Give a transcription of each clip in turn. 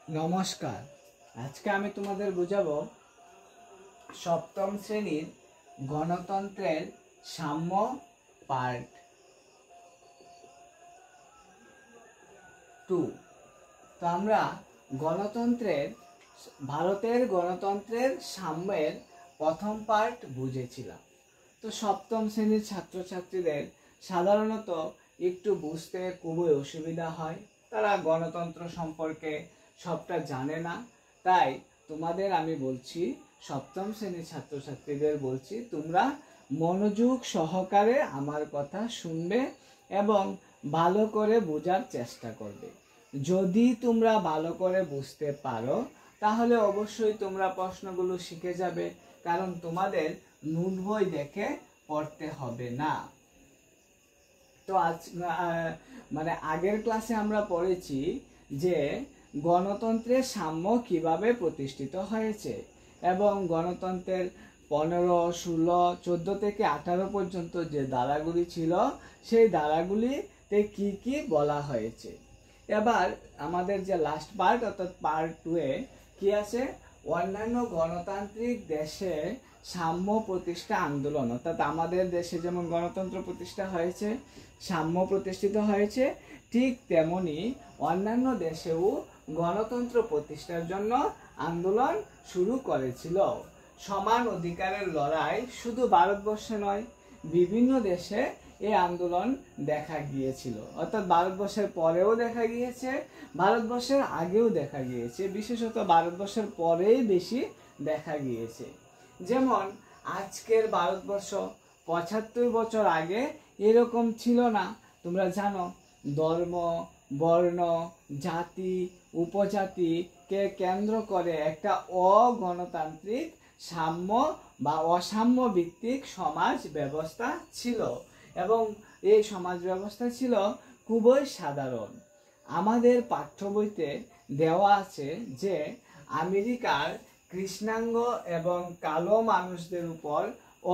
নমস্কার। আজকে আমি তোমাদের বুঝাবো সপ্তম শ্রেণীর গণতন্ত্রের সাম্য পার্ট 2। তো আমরা ভারতের গণতন্ত্রের সাম্যের প্রথম পার্ট বুঝেছিলাম। তো সপ্তম শ্রেণীর ছাত্রছাত্রীদের সাধারণত একটু বুঝতে খুবই অসুবিধা হয়, তারা গণতন্ত্র সম্পর্কে সবটা জানে না। তাই তোমাদের আমি বলছি, সপ্তম শ্রেণীর ছাত্রছাত্রীদের বলছি, তোমরা মনোযোগ সহকারে আমার কথা শুনবে এবং ভালো করে বোঝার চেষ্টা করবে। যদি তোমরা ভালো করে বুঝতে পারো তাহলে অবশ্যই তোমরা প্রশ্নগুলো শিখে যাবে, কারণ তোমাদের নোট বই দেখে পড়তে হবে না। তো আজ আগের ক্লাসে আমরা পড়েছি যে গণতন্ত্রের সাম্য কিভাবে প্রতিষ্ঠিত হয়েছে এবং গণতন্ত্রের 15, 16, 14 থেকে 18 পর্যন্ত যে ধারাগুলি ছিল সেই ধারাগুলিতে কি কি বলা হয়েছে। এবার আমাদের যে লাস্ট পার্ট অর্থাৎ পার্ট 2-এ কি আছে, অন্যান্য গণতান্ত্রিক দেশে সাম্য প্রতিষ্ঠা আন্দোলন, অর্থাৎ আমাদের দেশে যেমন গণতন্ত্র প্রতিষ্ঠা হয়েছে, সাম্য প্রতিষ্ঠিত হয়েছে, ঠিক তেমনি অন্যান্য দেশেও গণতন্ত্র প্রতিষ্ঠার জন্য আন্দোলন শুরু করেছিল। সমান অধিকারের লড়াই শুধু ভারতবর্ষে নয়, বিভিন্ন দেশে এই আন্দোলন দেখা গিয়েছিল, অর্থাৎ ভারতবর্ষের পরেও দেখা গিয়েছে, ভারতবর্ষের আগেও দেখা গিয়েছে, বিশেষত ভারতবর্ষের পরেই বেশি দেখা গিয়েছে। যেমন আজকের ভারতবর্ষ 75 বছর আগে এরকম ছিল না। তোমরা জানো, ধর্ম, বর্ণ, জাতি, উপজাতিকে কেন্দ্র করে একটা অগণতান্ত্রিক সাম্য বা অসাম্য ভিত্তিক সমাজ ব্যবস্থা ছিল এবং এই সমাজ ব্যবস্থা ছিল খুবই সাধারণ। আমাদের পাঠ্য বইতে দেওয়া আছে যে আমেরিকার কৃষ্ণাঙ্গ এবং কালো মানুষদের উপর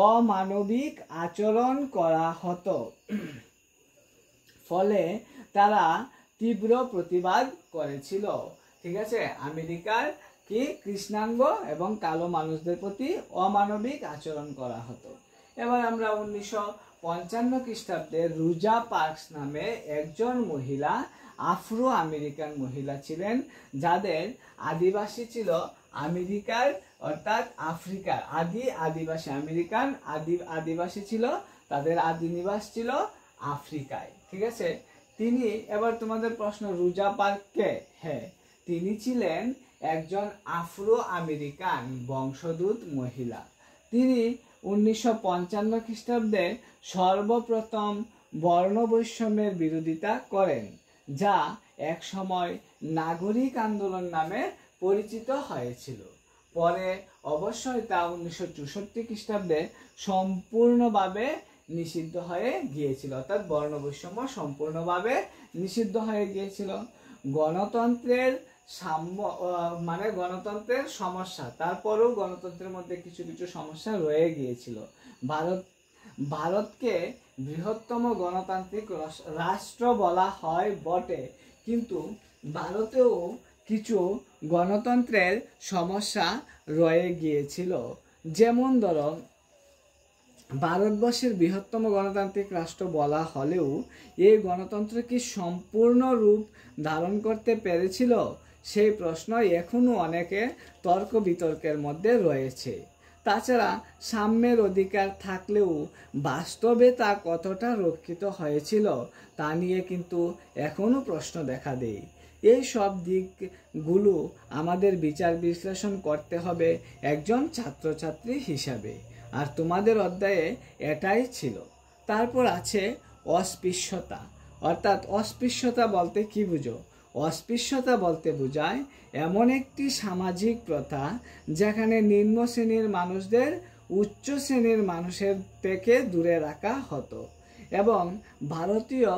অমানবিক আচরণ করা হতো, ফলে তারা তীব্র প্রতিবাদ করেছিল। ঠিক আছে, আমেরিকার কি কৃষ্ণাঙ্গ এবং কালো মানুষদের প্রতি অমানবিক আচরণ করা হতো। এবার আমরা 1955 খ্রিস্টাব্দে রোজা পার্কস নামে একজন মহিলা, আফ্রো আমেরিকান মহিলা ছিলেন, যাদের আদিবাসী ছিল আমেরিকার, অর্থাৎ আফ্রিকার আদিবাসী। আমেরিকান আদিবাসী ছিল, তাদের আদি নিবাস ছিল আফ্রিকায়। ঠিক আছে, তিনি, এবার তোমাদের প্রশ্ন, রোজা পার্ক কে? হ্যাঁ, তিনি ছিলেন একজন আফ্রো আমেরিকান বংশোদ্ভূত মহিলা। তিনি 1955 খ্রিস্টাব্দে সর্বপ্রথম বর্ণবৈষম্যের বিরোধিতা করেন, যা এক সময় নাগরিক আন্দোলন নামে পরিচিত হয়েছিল। পরে অবশ্যই তা 1964 খ্রিস্টাব্দে সম্পূর্ণভাবে নিষিদ্ধ হয়ে গিয়েছিল, অর্থাৎ বর্ণবৈষম্য সম্পূর্ণভাবে নিষিদ্ধ হয়ে গিয়েছিল। গণতন্ত্রের সাম্য গণতন্ত্রের সমস্যা, তারপরেও গণতন্ত্রের মধ্যে কিছু কিছু সমস্যা রয়ে গিয়েছিল। ভারতকে বৃহত্তম গণতান্ত্রিক রাষ্ট্র বলা হয় বটে, কিন্তু ভারতেও কিছু গণতন্ত্রের সমস্যা রয়ে গিয়েছিল। যেমন ধরো, ভারতবর্ষের বৃহত্তম গণতান্ত্রিক রাষ্ট্র বলা হলেও এই গণতন্ত্র কি সম্পূর্ণ রূপ ধারণ করতে পেরেছিল? সেই প্রশ্ন এখনো অনেকে তর্ক বিতর্কের মধ্যে রয়েছে। তাছাড়া সাম্যের অধিকার থাকলেও বাস্তবে তা কতটা রক্ষিত হয়েছিল তা নিয়ে কিন্তু এখনো প্রশ্ন দেখা দেয়। এই সব দিকগুলো আমাদের বিচার বিশ্লেষণ করতে হবে একজন ছাত্রছাত্রী হিসাবে, আর তোমাদের অধ্যায়ে এটাই ছিল। তারপর আছে অস্পৃশ্যতা, অর্থাৎ অস্পৃশ্যতা বলতে কি বুঝো? অস্পৃশ্যতা বলতে বোঝায় এমন একটি সামাজিক প্রথা যেখানে নিম্ন শ্রেণীর মানুষদের উচ্চ শ্রেণীর মানুষের থেকে দূরে রাখা হতো, এবং ভারতীয়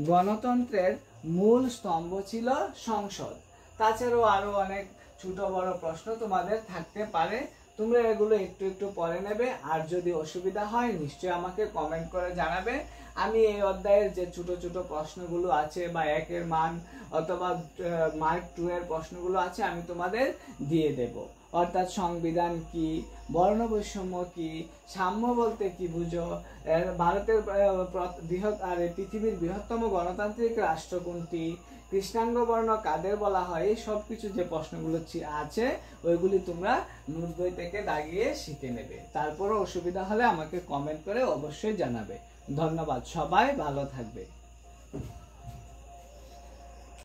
গণতন্ত্রের মূল স্তম্ভ ছিল সংসদ। তাছাড়াও আরো অনেক ছোট বড় প্রশ্ন তোমাদের থাকতে পারে, তোমরা এগুলো একটু একটু পড়ে নেবে, আর যদি অসুবিধা হয় নিশ্চয়ই আমাকে কমেন্ট করে জানাবে। আমি এই অধ্যায়ের যে ছোট ছোট প্রশ্নগুলো আছে বা 1 এর মান অথবা মার্ক 2 এর প্রশ্নগুলো আছে আমি তোমাদের দিয়ে দেব। অর্থাৎ সংবিধান কি, বর্ণ বৈষম্য কি, সাম্য বলতে কি বুঝো, ভারতের পৃথিবীর বৃহত্তম গণতান্ত্রিক রাষ্ট্র কোনটি, কৃষ্ণাঙ্গ বর্ণ কাদের বলা হয়, এই সব কিছু যে প্রশ্নগুলো আছে ওইগুলি তোমরা নোট বই থেকে দাগিয়ে শিখে নেবে। তারপরও অসুবিধা হলে আমাকে কমেন্ট করে অবশ্যই জানাবে। ধন্যবাদ, সবাই ভালো থাকবে।